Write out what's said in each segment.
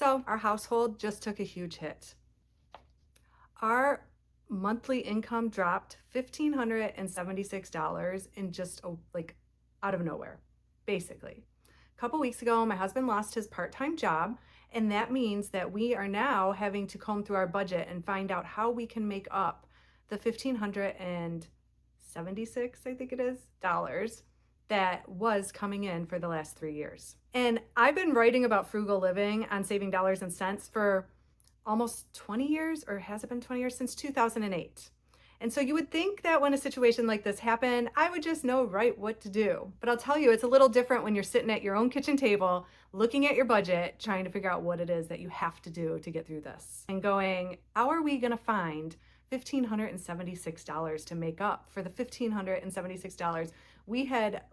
So our household just took a huge hit. Our monthly income dropped $1,576 in just out of nowhere, basically. A couple weeks ago, my husband lost his part-time job, and that means that we are now having to comb through our budget and find out how we can make up the 1,576, I think it is, dollars that was coming in for the last 3 years. And I've been writing about frugal living on saving dollars and cents for almost 20 years, or has it been 20 years? Since 2008. And so you would think that when a situation like this happened, I would just know right what to do. But I'll tell you, it's a little different when you're sitting at your own kitchen table, looking at your budget, trying to figure out what it is that you have to do to get through this. And going, how are we gonna find $1,576 to make up for the $1,576 we had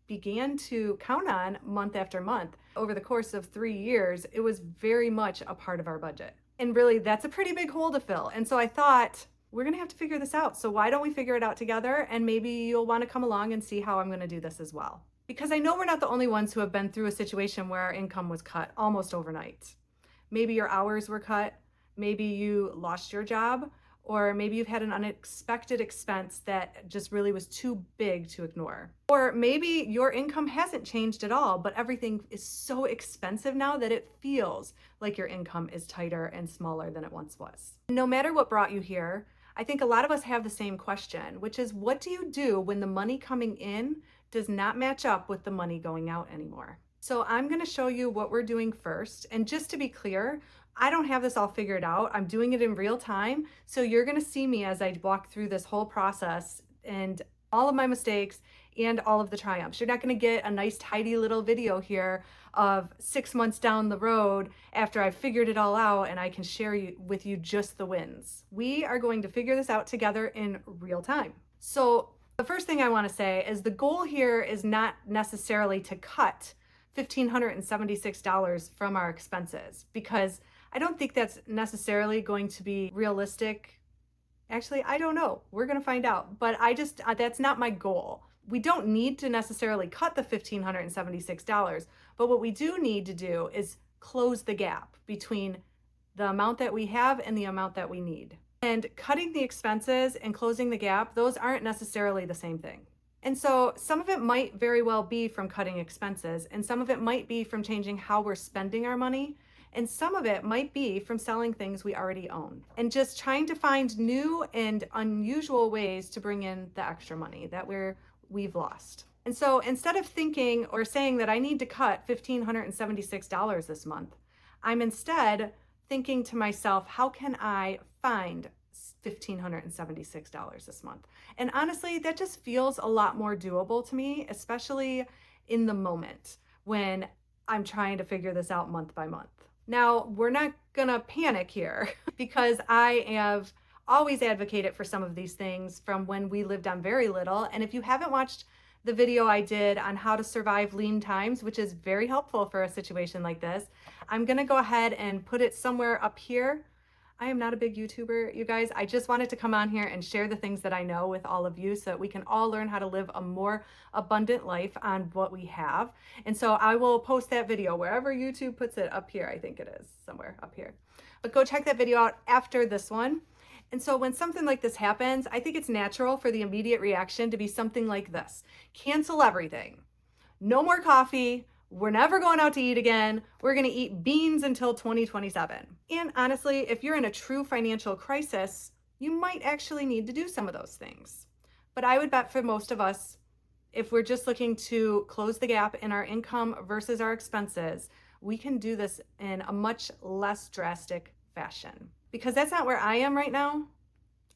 began to count on month after month? Over the course of 3 years, it was very much a part of our budget. And really, that's a pretty big hole to fill. And so I thought, we're gonna have to figure this out. So why don't we figure it out together? And maybe you'll wanna come along and see how I'm gonna do this as well. Because I know we're not the only ones who have been through a situation where our income was cut almost overnight. Maybe your hours were cut, maybe you lost your job, or maybe you've had an unexpected expense that just really was too big to ignore. Or maybe your income hasn't changed at all, but everything is so expensive now that it feels like your income is tighter and smaller than it once was. No matter what brought you here, I think a lot of us have the same question, which is, what do you do when the money coming in does not match up with the money going out anymore? So I'm gonna show you what we're doing first. And just to be clear, I don't have this all figured out. I'm doing it in real time. So you're gonna see me as I walk through this whole process and all of my mistakes and all of the triumphs. You're not gonna get a nice tidy little video here of 6 months down the road after I've figured it all out and I can share with you just the wins. We are going to figure this out together in real time. So the first thing I wanna say is the goal here is not necessarily to cut $1,576 from our expenses, because I don't think that's necessarily going to be realistic. Actually, I don't know. We're going to find out. But that's not my goal. We don't need to necessarily cut the $1,576, but what we do need to do is close the gap between the amount that we have and the amount that we need. And cutting the expenses and closing the gap, those aren't necessarily the same thing. And so some of it might very well be from cutting expenses, and some of it might be from changing how we're spending our money. And some of it might be from selling things we already own and just trying to find new and unusual ways to bring in the extra money that we've lost. And so instead of thinking or saying that I need to cut $1,576 this month, I'm instead thinking to myself, how can I find $1,576 this month? And honestly, that just feels a lot more doable to me, especially in the moment when I'm trying to figure this out month by month. Now, we're not gonna panic here because I have always advocated for some of these things from when we lived on very little. And if you haven't watched the video I did on how to survive lean times, which is very helpful for a situation like this, I'm gonna go ahead and put it somewhere up here. I am not a big YouTuber, you guys. I just wanted to come on here and share the things that I know with all of you so that we can all learn how to live a more abundant life on what we have. And so I will post that video wherever YouTube puts it, up here. I think it is somewhere up here. But go check that video out after this one. And so when something like this happens, I think it's natural for the immediate reaction to be something like this. Cancel everything. No more coffee. We're never going out to eat again. We're going to eat beans until 2027. And honestly, if you're in a true financial crisis, you might actually need to do some of those things. But I would bet for most of us, if we're just looking to close the gap in our income versus our expenses, we can do this in a much less drastic fashion. Because that's not where I am right now.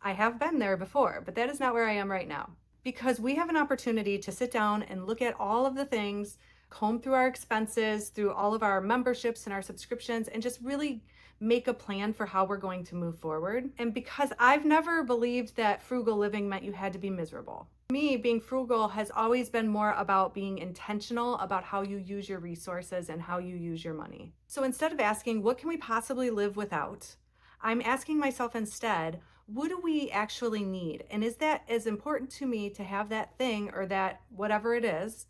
I have been there before, but that is not where I am right now. Because we have an opportunity to sit down and look at all of the things, comb through our expenses, through all of our memberships and our subscriptions, and just really make a plan for how we're going to move forward. And because I've never believed that frugal living meant you had to be miserable. For me, being frugal has always been more about being intentional about how you use your resources and how you use your money. So instead of asking, what can we possibly live without? I'm asking myself instead, what do we actually need? And is that as important to me to have that thing or that whatever it is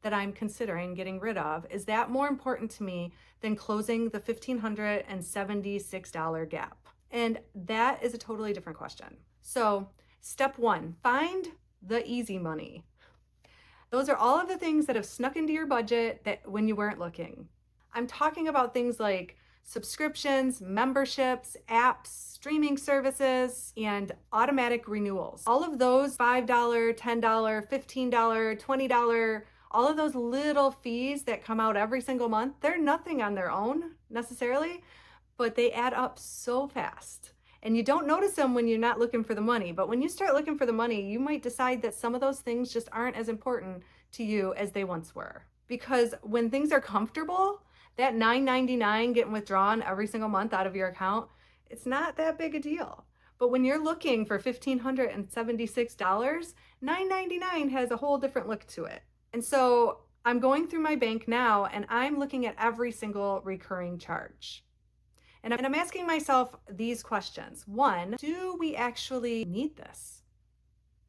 that I'm considering getting rid of, is that more important to me than closing the $1,576 gap? And that is a totally different question. So, step one, find the easy money. Those are all of the things that have snuck into your budget that when you weren't looking. I'm talking about things like subscriptions, memberships, apps, streaming services, and automatic renewals. All of those $5, $10, $15, $20, all of those little fees that come out every single month, they're nothing on their own necessarily, but they add up so fast. And you don't notice them when you're not looking for the money. But when you start looking for the money, you might decide that some of those things just aren't as important to you as they once were. Because when things are comfortable, that $9.99 getting withdrawn every single month out of your account, it's not that big a deal. But when you're looking for $1,576, $9.99 has a whole different look to it. And so I'm going through my bank now and I'm looking at every single recurring charge. And I'm asking myself these questions. One, do we actually need this?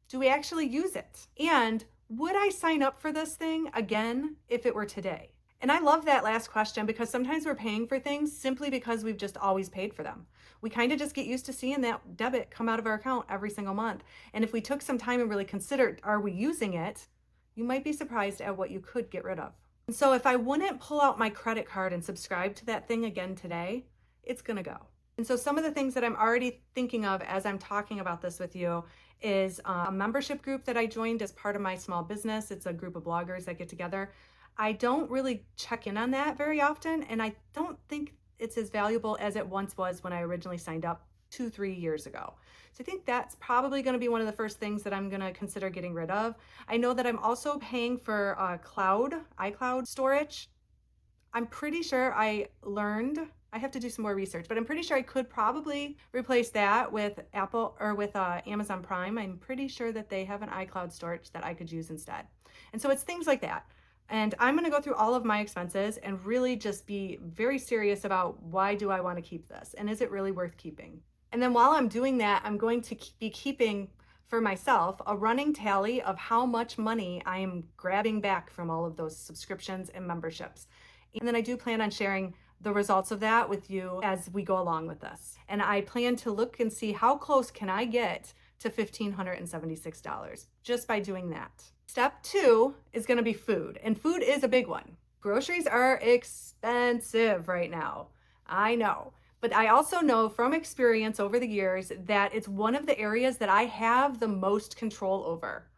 Do we actually use it? And would I sign up for this thing again if it were today? And I love that last question because sometimes we're paying for things simply because we've just always paid for them. We kind of just get used to seeing that debit come out of our account every single month. And if we took some time and really considered, are we using it? You might be surprised at what you could get rid of. And so if I wouldn't pull out my credit card and subscribe to that thing again today, it's gonna go. And so some of the things that I'm already thinking of as I'm talking about this with you is a membership group that I joined as part of my small business. It's a group of bloggers that get together. I don't really check in on that very often, and I don't think it's as valuable as it once was when I originally signed up 2-3 years ago. So I think that's probably going to be one of the first things that I'm going to consider getting rid of. I know that I'm also paying for iCloud storage. I'm pretty sure I have to do some more research, but I'm pretty sure I could probably replace that with Apple or with Amazon Prime. I'm pretty sure that they have an iCloud storage that I could use instead. And so it's things like that. And I'm going to go through all of my expenses and really just be very serious about why do I want to keep this? And is it really worth keeping? And then while I'm doing that, I'm going to be keeping for myself a running tally of how much money I am grabbing back from all of those subscriptions and memberships. And then I do plan on sharing the results of that with you as we go along with this. And I plan to look and see how close can I get to $1,576 just by doing that. Step 2 is going to be food, and food is a big one. Groceries are expensive right now. I know. But I also know from experience over the years that it's one of the areas that I have the most control over.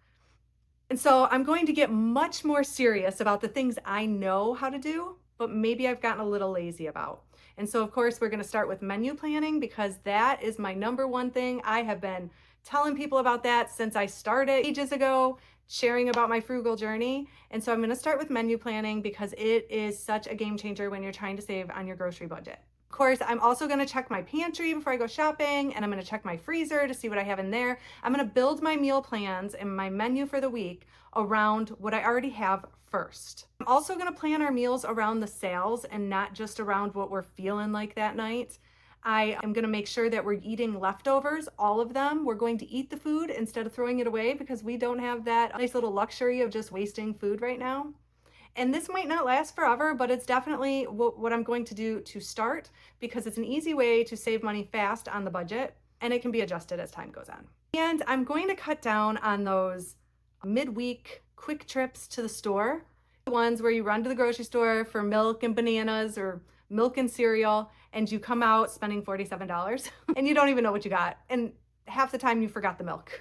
And so I'm going to get much more serious about the things I know how to do, but maybe I've gotten a little lazy about. And so, of course, we're going to start with menu planning because that is my number one thing. I have been telling people about that since I started ages ago, sharing about my frugal journey. And so I'm going to start with menu planning because it is such a game changer when you're trying to save on your grocery budget. Of course, I'm also going to check my pantry before I go shopping, and I'm going to check my freezer to see what I have in there. I'm going to build my meal plans and my menu for the week around what I already have first. I'm also going to plan our meals around the sales and not just around what we're feeling like that night. I am going to make sure that we're eating leftovers, all of them. We're going to eat the food instead of throwing it away because we don't have that nice little luxury of just wasting food right now. And this might not last forever, but it's definitely what I'm going to do to start because it's an easy way to save money fast on the budget, and it can be adjusted as time goes on. And I'm going to cut down on those midweek quick trips to the store, the ones where you run to the grocery store for milk and bananas or milk and cereal, and you come out spending $47 and you don't even know what you got. And half the time you forgot the milk.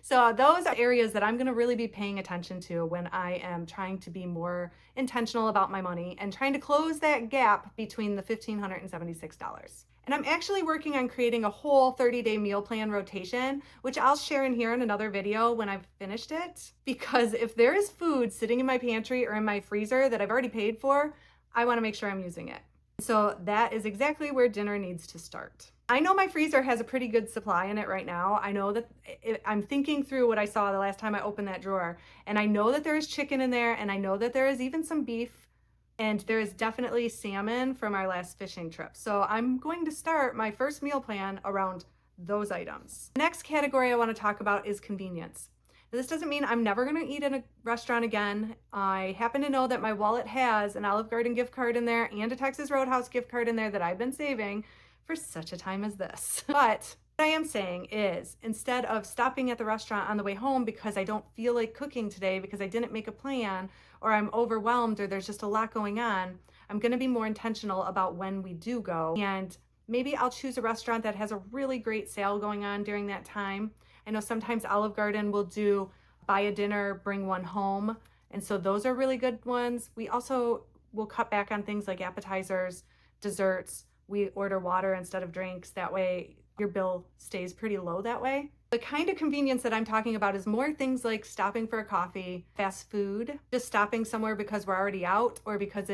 So those are areas that I'm going to really be paying attention to when I am trying to be more intentional about my money and trying to close that gap between the $1,576. And I'm actually working on creating a whole 30-day meal plan rotation, which I'll share in here in another video when I've finished it. Because if there is food sitting in my pantry or in my freezer that I've already paid for, I want to make sure I'm using it. So that is exactly where dinner needs to start. I know my freezer has a pretty good supply in it right now. I know that I'm thinking through what I saw the last time I opened that drawer, and I know that there is chicken in there, and I know that there is even some beef, and there is definitely salmon from our last fishing trip. So I'm going to start my first meal plan around those items. The next category I want to talk about is convenience. This doesn't mean I'm never going to eat in a restaurant again. I happen to know that my wallet has an Olive Garden gift card in there and a Texas Roadhouse gift card in there that I've been saving for such a time as this. But what I am saying is, instead of stopping at the restaurant on the way home because I don't feel like cooking today because I didn't make a plan, or I'm overwhelmed, or there's just a lot going on, I'm going to be more intentional about when we do go. And maybe I'll choose a restaurant that has a really great sale going on during that time. I know sometimes Olive Garden will do buy a dinner, bring one home. And so those are really good ones. We also will cut back on things like appetizers, desserts. We order water instead of drinks. That way your bill stays pretty low that way. The kind of convenience that I'm talking about is more things like stopping for a coffee, fast food, just stopping somewhere because we're already out, or because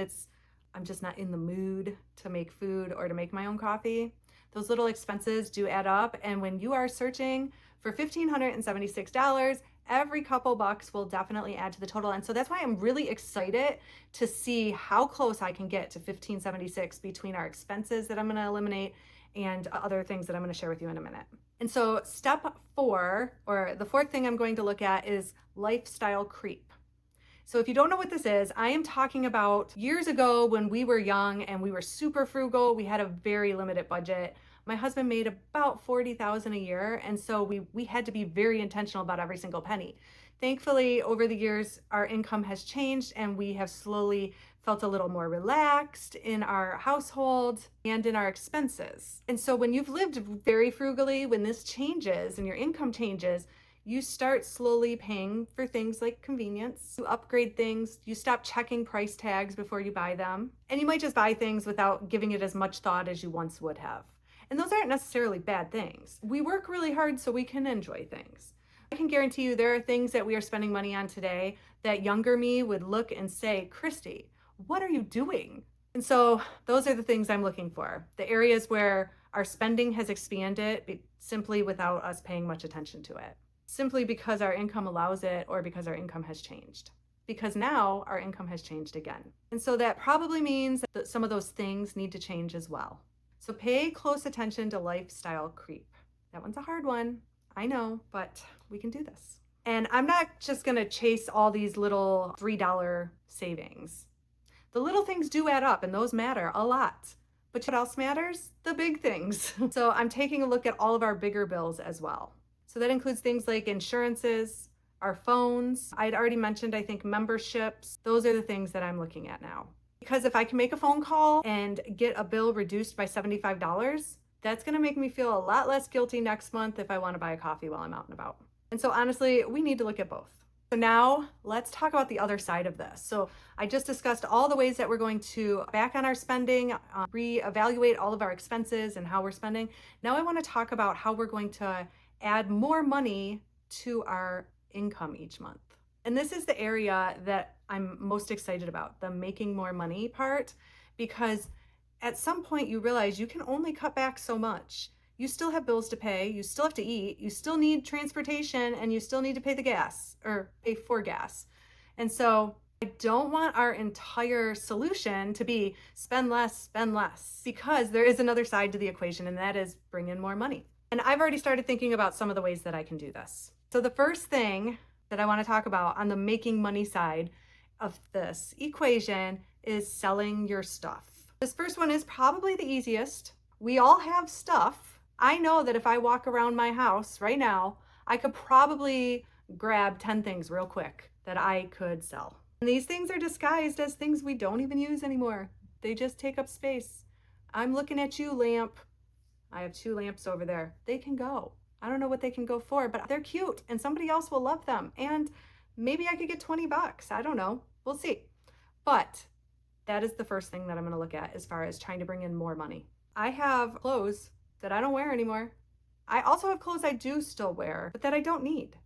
I'm just not in the mood to make food or to make my own coffee. Those little expenses do add up. And when you are searching for $1,576, every couple bucks will definitely add to the total. And so that's why I'm really excited to see how close I can get to $1,576 between our expenses that I'm going to eliminate and other things that I'm going to share with you in a minute. And so step 4, or the 4th thing I'm going to look at, is lifestyle creep. So if you don't know what this is, I am talking about years ago when we were young and we were super frugal. We had a very limited budget. My husband made about $40,000 a year, and so we had to be very intentional about every single penny. Thankfully, over the years, our income has changed and we have slowly felt a little more relaxed in our household and in our expenses. And so when you've lived very frugally, when this changes and your income changes, you start slowly paying for things like convenience. You upgrade things. You stop checking price tags before you buy them. And you might just buy things without giving it as much thought as you once would have. And those aren't necessarily bad things. We work really hard so we can enjoy things. I can guarantee you there are things that we are spending money on today that younger me would look and say, Christy, what are you doing? And so those are the things I'm looking for. The areas where our spending has expanded simply without us paying much attention to it. Simply because our income allows it, or because our income has changed. Because now our income has changed again. And so that probably means that some of those things need to change as well. So pay close attention to lifestyle creep. That one's a hard one, I know, but we can do this. And I'm not just gonna chase all these little $3 savings. The little things do add up, and those matter a lot. But what else matters? The big things. So I'm taking a look at all of our bigger bills as well. So that includes things like insurances, our phones. I'd already mentioned, I think, memberships. Those are the things that I'm looking at now. Because if I can make a phone call and get a bill reduced by $75, that's going to make me feel a lot less guilty next month if I want to buy a coffee while I'm out and about. And so honestly, we need to look at both. So now let's talk about the other side of this. So I just discussed all the ways that we're going to back on our spending, reevaluate all of our expenses and how we're spending. Now I want to talk about how we're going to add more money to our income each month. And this is the area that I'm most excited about, the making more money part, because at some point you realize you can only cut back so much. You still have bills to pay, you still have to eat, you still need transportation, and you still need to pay the gas, or pay for gas. And so I don't want our entire solution to be spend less, because there is another side to the equation, and that is bring in more money. And I've already started thinking about some of the ways that I can do this. So the first thing that I want to talk about on the making money side of this equation is selling your stuff. This first one is probably the easiest. We all have stuff. I know that if I walk around my house right now, I could probably grab 10 things real quick that I could sell. And these things are disguised as things we don't even use anymore. They just take up space. I'm looking at you, lamp. I have 2 lamps over there. They can go. I don't know what they can go for, but they're cute and somebody else will love them. And maybe I could get 20 bucks. I don't know. We'll see. But that is the first thing that I'm going to look at as far as trying to bring in more money. I have clothes that I don't wear anymore. I also have clothes I do still wear, but that I don't need.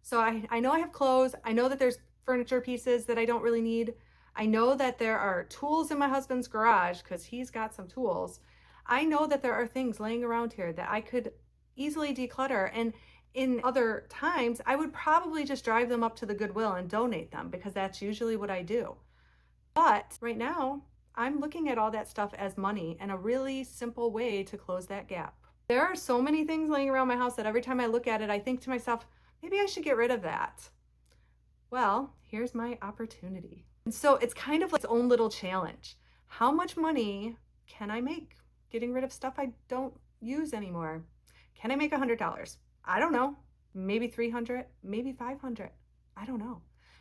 So I know I have clothes. I know that there's furniture pieces that I don't really need. I know that there are tools in my husband's garage because he's got some tools. I know that there are things laying around here that I could easily declutter. And in other times, I would probably just drive them up to the Goodwill and donate them because that's usually what I do. But right now, I'm looking at all that stuff as money and a really simple way to close that gap. There are so many things laying around my house that every time I look at it, I think to myself, Maybe I should get rid of that. Well, here's my opportunity. And so it's kind of like its own little challenge. How much money can I make getting rid of stuff I don't use anymore? Can I make $100? I don't know. Maybe 300, maybe 500. I don't know.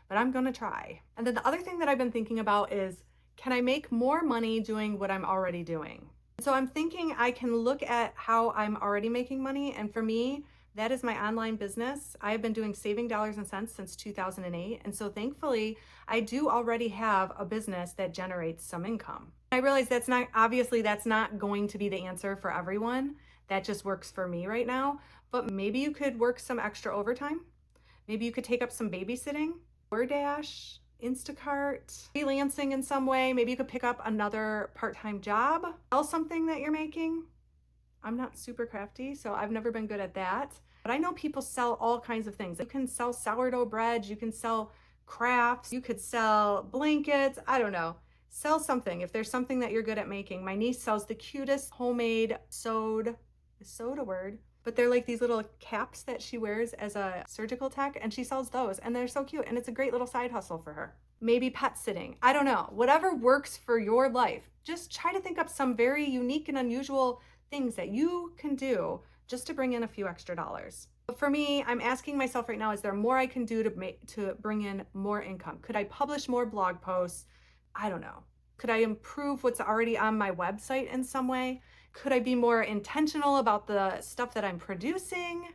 But I'm going to try. And then the other thing that I've been thinking about is, can I make more money doing what I'm already doing? So I'm thinking I can look at how I'm already making money. And for me, that is my online business. I have been doing saving dollars and cents since 2008. And so thankfully, I do already have a business that generates some income. I realize that's not going to be the answer for everyone. That just works for me right now. But maybe you could work some extra overtime. Maybe you could take up some babysitting, DoorDash, Instacart, freelancing in some way. Maybe you could pick up another part-time job, sell something that you're making. I'm not super crafty, so I've never been good at that. But I know people sell all kinds of things. You can sell sourdough bread, you can sell crafts, you could sell blankets, I don't know. Sell something if there's something that you're good at making. My niece sells the cutest homemade sewed, is sewed a word? But they're like these little caps that she wears as a surgical tech, and she sells those, and they're so cute, and it's a great little side hustle for her. Maybe pet sitting. I don't know. Whatever works for your life. Just try to think up some very unique and unusual things that you can do just to bring in a few extra dollars. But for me, I'm asking myself right now, is there more I can do to bring in more income? Could I publish more blog posts? I don't know. Could I improve what's already on my website in some way? Could I be more intentional about the stuff that I'm producing?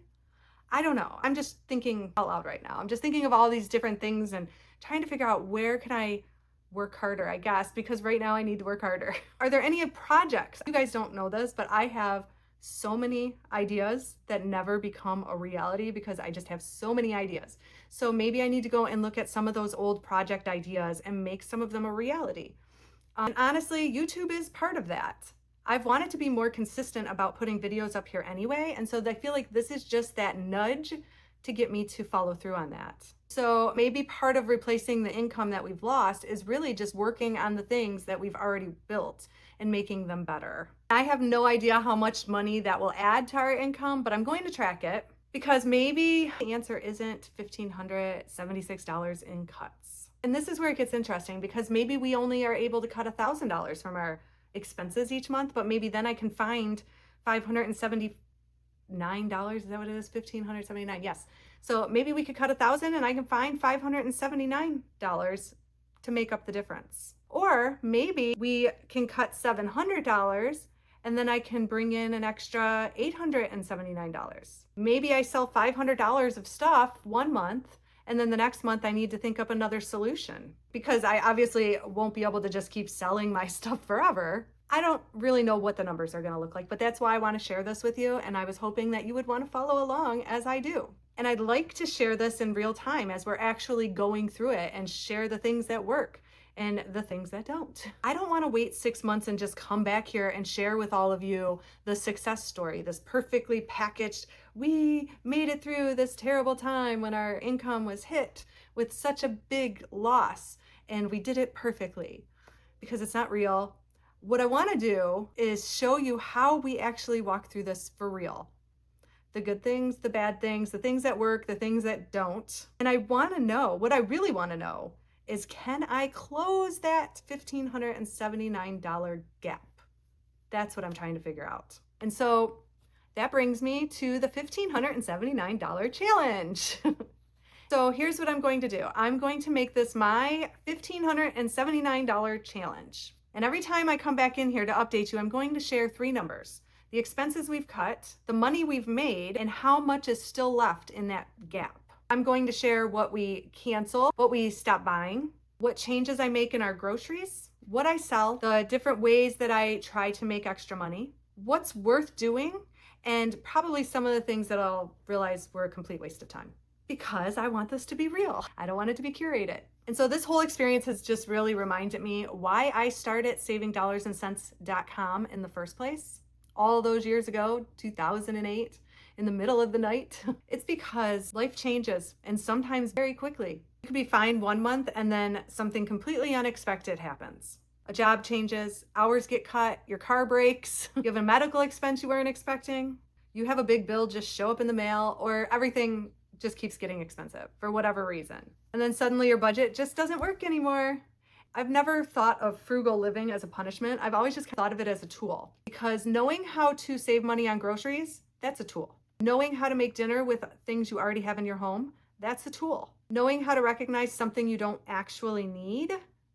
I don't know. I'm just thinking out loud right now. I'm just thinking of all these different things and trying to figure out where can I work harder, I guess, because right now I need to work harder. Are there any projects? You guys don't know this, but I have so many ideas that never become a reality because I just have so many ideas. So maybe I need to go and look at some of those old project ideas and make some of them a reality. And honestly, YouTube is part of that. I've wanted to be more consistent about putting videos up here anyway, and so I feel like this is just that nudge to get me to follow through on that. So maybe part of replacing the income that we've lost is really just working on the things that we've already built and making them better. I have no idea how much money that will add to our income, but I'm going to track it because maybe the answer isn't $1,576 in cuts. And this is where it gets interesting because maybe we only are able to cut $1,000 from our expenses each month, but maybe then I can find $579. Is that what it is? $1,579. Yes. So maybe we could cut $1,000 and I can find $579 to make up the difference. Or maybe we can cut $700 and then I can bring in an extra $879. Maybe I sell $500 of stuff one month and then the next month I need to think up another solution because I obviously won't be able to just keep selling my stuff forever. I don't really know what the numbers are going to look like, but that's why I want to share this with you. And I was hoping that you would want to follow along as I do. And I'd like to share this in real time as we're actually going through it and share the things that work and the things that don't. I don't want to wait 6 months and just come back here and share with all of you the success story, this perfectly packaged, we made it through this terrible time when our income was hit with such a big loss and we did it perfectly, because it's not real. What I want to do is show you how we actually walk through this for real. The good things, the bad things, the things that work, the things that don't. And I want to know, what I really want to know is, can I close that $1,579 gap? That's what I'm trying to figure out. And so that brings me to the $1,579 challenge. So here's what I'm going to do. I'm going to make this my $1,579 challenge. And every time I come back in here to update you, I'm going to share 3 numbers: the expenses we've cut, the money we've made, and how much is still left in that gap. I'm going to share what we cancel, what we stop buying, what changes I make in our groceries, what I sell, the different ways that I try to make extra money, what's worth doing, and probably some of the things that I'll realize were a complete waste of time. Because I want this to be real. I don't want it to be curated. And so this whole experience has just really reminded me why I started savingdollarsandcents.com in the first place. All those years ago, 2008, in the middle of the night. It's because life changes, and sometimes very quickly. You could be fine one month and then something completely unexpected happens. A job changes, hours get cut, your car breaks, you have a medical expense you weren't expecting, you have a big bill just show up in the mail, or everything It just keeps getting expensive for whatever reason. And then suddenly your budget just doesn't work anymore. I've never thought of frugal living as a punishment. I've always just thought of it as a tool, because knowing how to save money on groceries, that's a tool. Knowing how to make dinner with things you already have in your home, that's a tool. Knowing how to recognize something you don't actually need,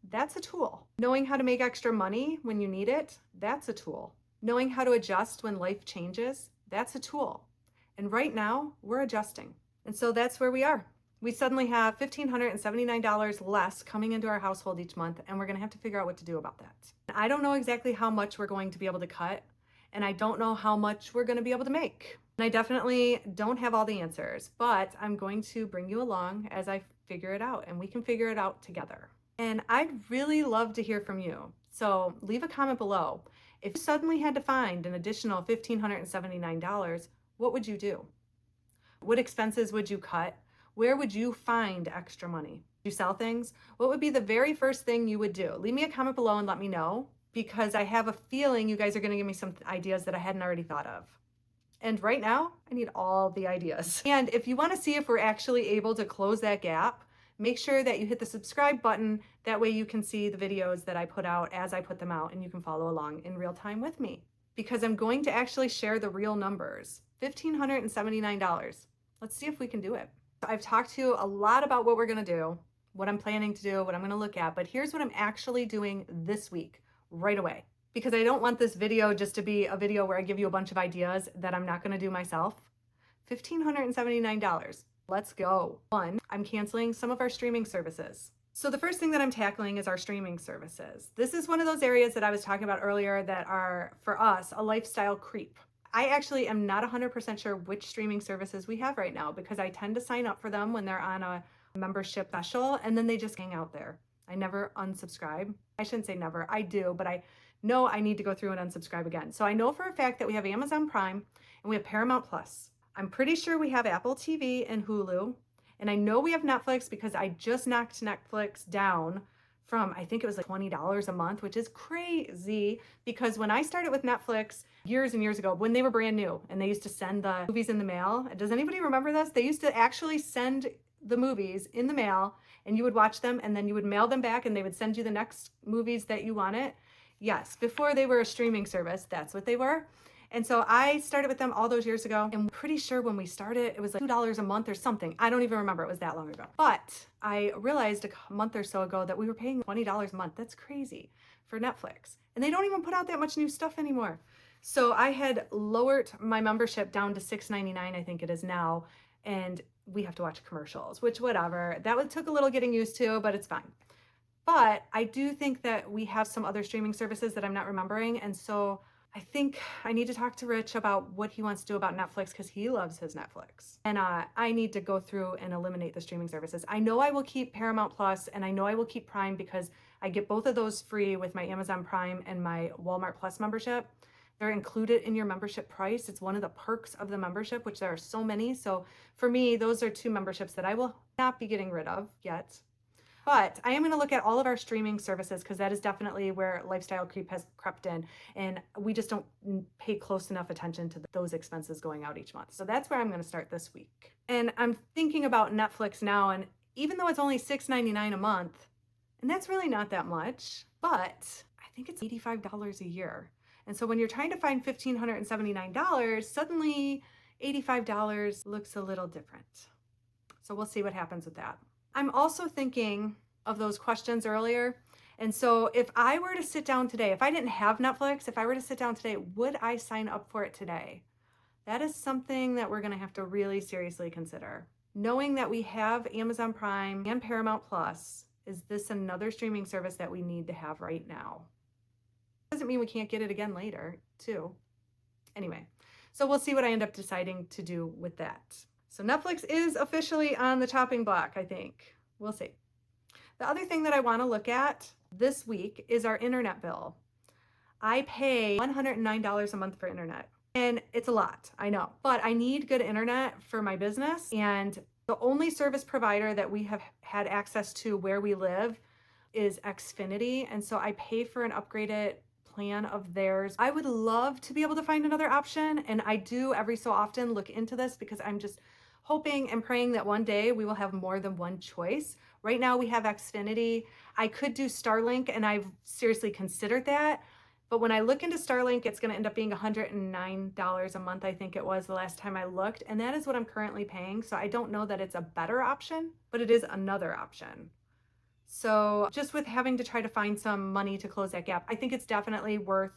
that's a tool. Knowing how to make extra money when you need it, that's a tool. Knowing how to adjust when life changes, that's a tool. And right now, we're adjusting. And so that's where we are. We suddenly have $1,579 less coming into our household each month, and we're gonna have to figure out what to do about that. I don't know exactly how much we're going to be able to cut, and I don't know how much we're gonna be able to make. And I definitely don't have all the answers, but I'm going to bring you along as I figure it out, and we can figure it out together. And I'd really love to hear from you. So leave a comment below. If you suddenly had to find an additional $1,579, what would you do? What expenses would you cut? Where would you find extra money? Do you sell things? What would be the very first thing you would do? Leave me a comment below and let me know, because I have a feeling you guys are going to give me some ideas that I hadn't already thought of. And right now, I need all the ideas. And if you want to see if we're actually able to close that gap, make sure that you hit the subscribe button. That way you can see the videos that I put out as I put them out, and you can follow along in real time with me, because I'm going to actually share the real numbers. $1,579. Let's see if we can do it. I've talked to you a lot about what we're going to do, what I'm planning to do, what I'm going to look at, but here's what I'm actually doing this week right away, because I don't want this video just to be a video where I give you a bunch of ideas that I'm not going to do myself. $1,579. Let's go. One, I'm canceling some of our streaming services. So the first thing that I'm tackling is our streaming services. This is one of those areas that I was talking about earlier that are, for us, a lifestyle creep. I actually am not 100% sure which streaming services we have right now, because I tend to sign up for them when they're on a membership special, and then they just hang out there. I never unsubscribe. I shouldn't say never, I do, but I know I need to go through and unsubscribe again. So I know for a fact that we have Amazon Prime and we have Paramount Plus. I'm pretty sure we have Apple TV and Hulu, and I know we have Netflix because I just knocked Netflix down from, I think it was like $20 a month, which is crazy, because when I started with Netflix years and years ago, when they were brand new and they used to send the movies in the mail, does anybody remember this? They used to actually send the movies in the mail, and you would watch them, and then you would mail them back, and they would send you the next movies that you wanted. Yes, before they were a streaming service, that's what they were. And so I started with them all those years ago, and I'm pretty sure when we started, it was like $2 a month or something. I don't even remember, it was that long ago. But I realized a month or so ago that we were paying $20 a month. That's crazy for Netflix. And they don't even put out that much new stuff anymore. So I had lowered my membership down to $6.99, I think it is now, and we have to watch commercials, which whatever. That took a little getting used to, but it's fine. But I do think that we have some other streaming services that I'm not remembering, and so I think I need to talk to Rich about what he wants to do about Netflix, because he loves his Netflix. And I need to go through and eliminate the streaming services. I know I will keep Paramount Plus, and I know I will keep Prime, because I get both of those free with my Amazon Prime and my Walmart Plus membership. They're included in your membership price. It's one of the perks of the membership, which there are so many. So for me, those are two memberships that I will not be getting rid of yet. But I am going to look at all of our streaming services, because that is definitely where lifestyle creep has crept in, and we just don't pay close enough attention to those expenses going out each month. So that's where I'm going to start this week. And I'm thinking about Netflix now, and even though it's only $6.99 a month, and that's really not that much, but I think it's $85 a year. And so when you're trying to find $1,579, suddenly $85 looks a little different. So we'll see what happens with that. I'm also thinking of those questions earlier. And so if I were to sit down today, if I didn't have Netflix, if I were to sit down today, would I sign up for it today? That is something that we're going to have to really seriously consider. Knowing that we have Amazon Prime and Paramount Plus, is this another streaming service that we need to have right now? Doesn't mean we can't get it again later, too. Anyway, so we'll see what I end up deciding to do with that. So Netflix is officially on the chopping block, I think. We'll see. The other thing that I want to look at this week is our internet bill. I pay $109 a month for internet, and it's a lot, I know, but I need good internet for my business, and the only service provider that we have had access to where we live is Xfinity, and so I pay for an upgraded plan of theirs. I would love to be able to find another option, and I do every so often look into this, because I'm just hoping and praying that one day we will have more than one choice. Right now we have Xfinity. I could do Starlink, and I've seriously considered that. But when I look into Starlink, it's going to end up being $109 a month, I think it was the last time I looked. And that is what I'm currently paying. So I don't know that it's a better option, but it is another option. So just with having to try to find some money to close that gap, I think it's definitely worth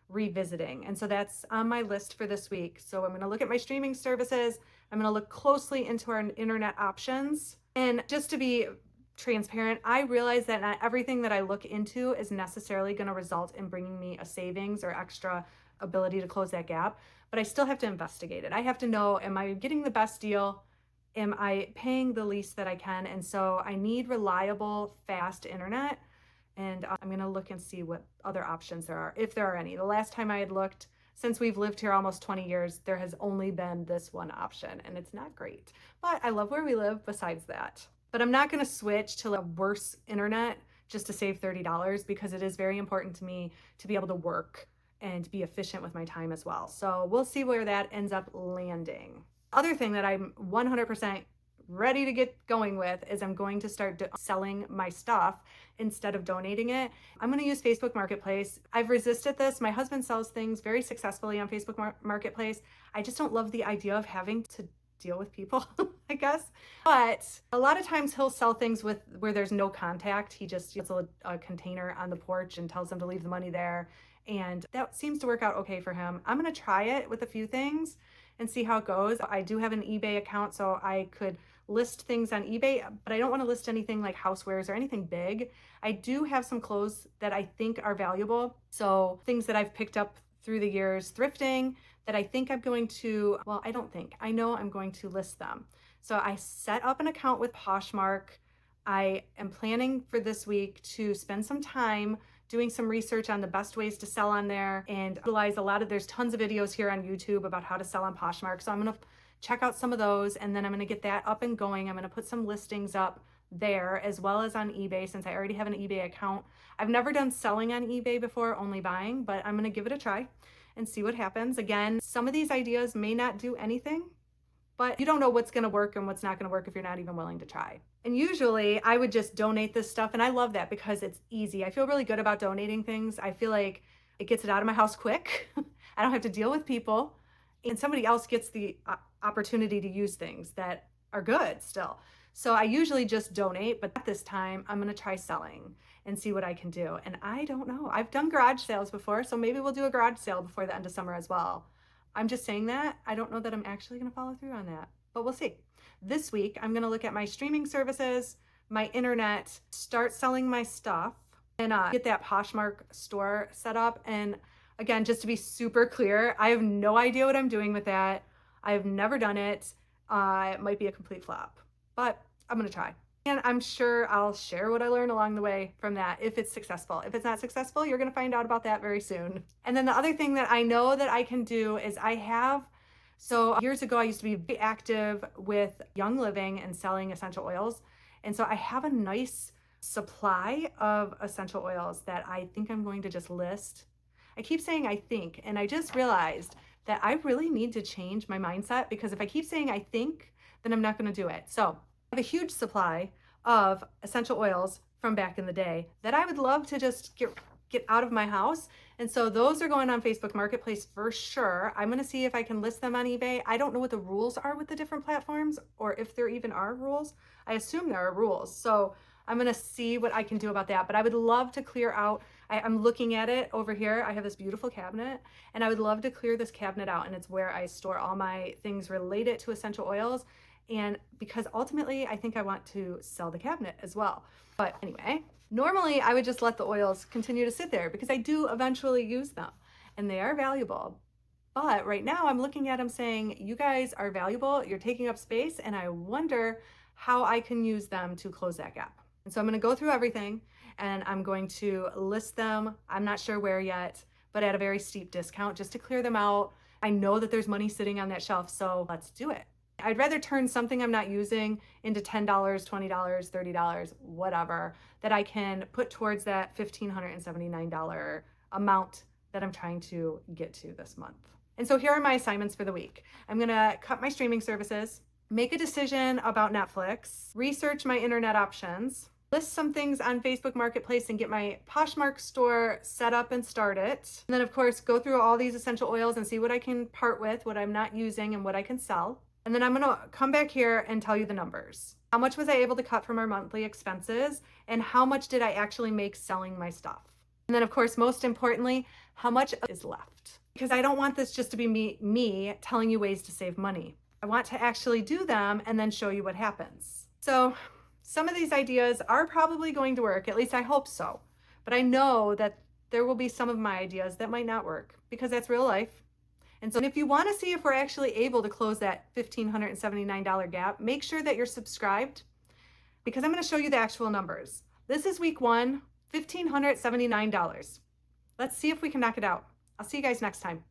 revisiting. And so that's on my list for this week. So I'm going to look at my streaming services. I'm going to look closely into our internet options. And just to be transparent, I realize that not everything that I look into is necessarily going to result in bringing me a savings or extra ability to close that gap, but I still have to investigate it. I have to know, am I getting the best deal? Am I paying the least that I can? And so I need reliable, fast internet. And I'm going to look and see what other options there are, if there are any. The last time I had looked, since we've lived here almost 20 years, there has only been this one option, and it's not great. But I love where we live besides that. But I'm not going to switch to a worse internet just to save $30 because it is very important to me to be able to work and be efficient with my time as well. So we'll see where that ends up landing. Other thing that I'm 100% ready to get going with is I'm going to start selling my stuff instead of donating it. I'm going to use Facebook Marketplace. I've resisted this. My husband sells things very successfully on Facebook Marketplace. I just don't love the idea of having to deal with people, I guess. But a lot of times he'll sell things with where there's no contact. He just puts a container on the porch and tells them to leave the money there. And that seems to work out okay for him. I'm going to try it with a few things and see how it goes. I do have an eBay account, so I could list things on eBay, but I don't want to list anything like housewares or anything big. I do have some clothes that I think are valuable. So things that I've picked up through the years thrifting that I think I'm going to, well, I don't think, I know I'm going to list them. So I set up an account with Poshmark. I am planning for this week to spend some time doing some research on the best ways to sell on there and utilize there's tons of videos here on YouTube about how to sell on Poshmark. So I'm going to check out some of those, and then I'm going to get that up and going. I'm going to put some listings up there as well as on eBay since I already have an eBay account. I've never done selling on eBay before, only buying, but I'm going to give it a try and see what happens. Again, some of these ideas may not do anything, but you don't know what's going to work and what's not going to work if you're not even willing to try. And usually I would just donate this stuff, and I love that because it's easy. I feel really good about donating things. I feel like it gets it out of my house quick. I don't have to deal with people, and somebody else gets the opportunity to use things that are good still. So I usually just donate, but this time I'm going to try selling and see what I can do. And I don't know. I've done garage sales before, so maybe we'll do a garage sale before the end of summer as well. I'm just saying that. I don't know that I'm actually going to follow through on that, but we'll see. This week, I'm going to look at my streaming services, my internet, start selling my stuff, and get that Poshmark store set up. And again, just to be super clear, I have no idea what I'm doing with that. I have never done it. It might be a complete flop, but I'm going to try. And I'm sure I'll share what I learned along the way from that if it's successful. If it's not successful, you're going to find out about that very soon. And then the other thing that I know that I can do is so years ago, I used to be very active with Young Living and selling essential oils. And so I have a nice supply of essential oils that I think I'm going to just list. I keep saying I think, and I just realized that I really need to change my mindset because if I keep saying I think, then I'm not going to do it. So I have a huge supply of essential oils from back in the day that I would love to just get out of my house. And so those are going on Facebook Marketplace for sure. I'm going to see if I can list them on eBay. I don't know what the rules are with the different platforms or if there even are rules. I assume there are rules. So I'm going to see what I can do about that. But I would love to clear out. I'm looking at it over here. I have this beautiful cabinet and I would love to clear this cabinet out. And it's where I store all my things related to essential oils. And because ultimately I think I want to sell the cabinet as well. But anyway, normally I would just let the oils continue to sit there because I do eventually use them and they are valuable. But right now I'm looking at them saying, you guys are valuable, you're taking up space, and I wonder how I can use them to close that gap. And so I'm going to go through everything and I'm going to list them. I'm not sure where yet, but at a very steep discount just to clear them out. I know that there's money sitting on that shelf, so let's do it. I'd rather turn something I'm not using into $10, $20, $30, whatever, that I can put towards that $1,579 amount that I'm trying to get to this month. And so here are my assignments for the week. I'm going to cut my streaming services. make a decision about Netflix, research my internet options, list some things on Facebook Marketplace and get my Poshmark store set up and start it. And then, of course, go through all these essential oils and see what I can part with, what I'm not using, and what I can sell. And then I'm gonna come back here and tell you the numbers. How much was I able to cut from our monthly expenses? And how much did I actually make selling my stuff? And then, of course, most importantly, how much is left? Because I don't want this just to be me telling you ways to save money. I want to actually do them and then show you what happens. So some of these ideas are probably going to work, at least I hope so. But I know that there will be some of my ideas that might not work because that's real life. And so if you want to see if we're actually able to close that $1,579 gap, make sure that you're subscribed because I'm going to show you the actual numbers. This is week 1, $1,579. Let's see if we can knock it out. I'll see you guys next time.